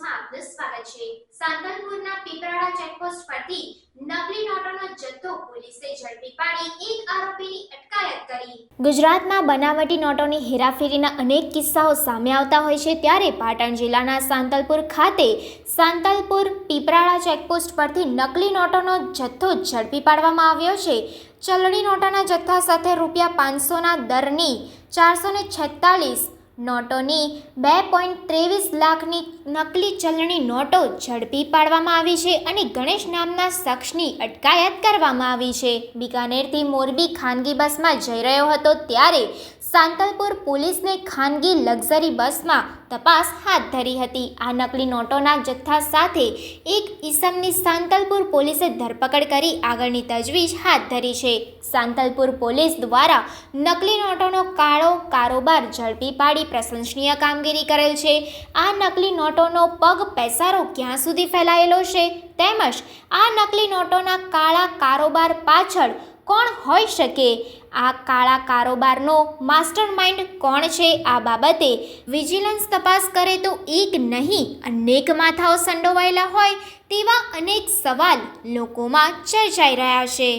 ન્યૂઝમાં આપનું સ્વાગત છે। સાંતલપુરના પીપરાડા ચેકપોસ્ટ પરથી નકલી નોટોનો જથ્થો પોલીસે ઝડપી પાડી એક આરોપીની અટકાયત કરી। ગુજરાતમાં બનાવટી નોટોની હેરાફેરીના અનેક કિસ્સાઓ સામે આવતા હોય છે, ત્યારે પાટણ જિલ્લાના સાંતલપુર ખાતે સાંતલપુર પીપરાડા ચેકપોસ્ટ પરથી નકલી નોટોનો જથ્થો ઝડપી પાડવામાં આવ્યો છે। ચલણી નોટોના જથ્થા સાથે ₹500ના દરની 446 નોટોની 2.23 લાખની નકલી ચલણી નોટો ઝડપી પાડવામાં આવી છે અને ગણેશ નામના શખ્સની અટકાયત કરવામાં આવી છે। બિકાનેરથી મોરબી ખાનગી બસમાં જઈ રહ્યો હતો ત્યારે સાંતલપુર પોલીસને ખાનગી લક્ઝરી બસમાં તપાસ હાથ ધરી હતી। આ નકલી નોટોના જથ્થા સાથે એક ઈસમની સાંતલપુર પોલીસે ધરપકડ કરી આગળની તજવીજ હાથ ધરી છે। સાંતલપુર પોલીસ દ્વારા નકલી નોટોનો કાળો કારોબાર ઝડપી પાડી પ્રશંસનીય કામગીરી કરેલ છે। આ નકલી નોટોનો પગ પેસારો ક્યાં સુધી ફેલાયેલો છે તેમજ આ નકલી નોટોના કાળા કારોબાર પાછળ કોણ હોઈ શકે, આ કાળા કારોબારનો માસ્ટરમાઇન્ડ કોણ છે, આ બાબતે વિજિલન્સ તપાસ કરે તો એક નહીં અનેક માથાઓ સંડોવાયેલા હોય તેવા અનેક સવાલ લોકોમાં ચર્ચાઈ રહ્યા છે।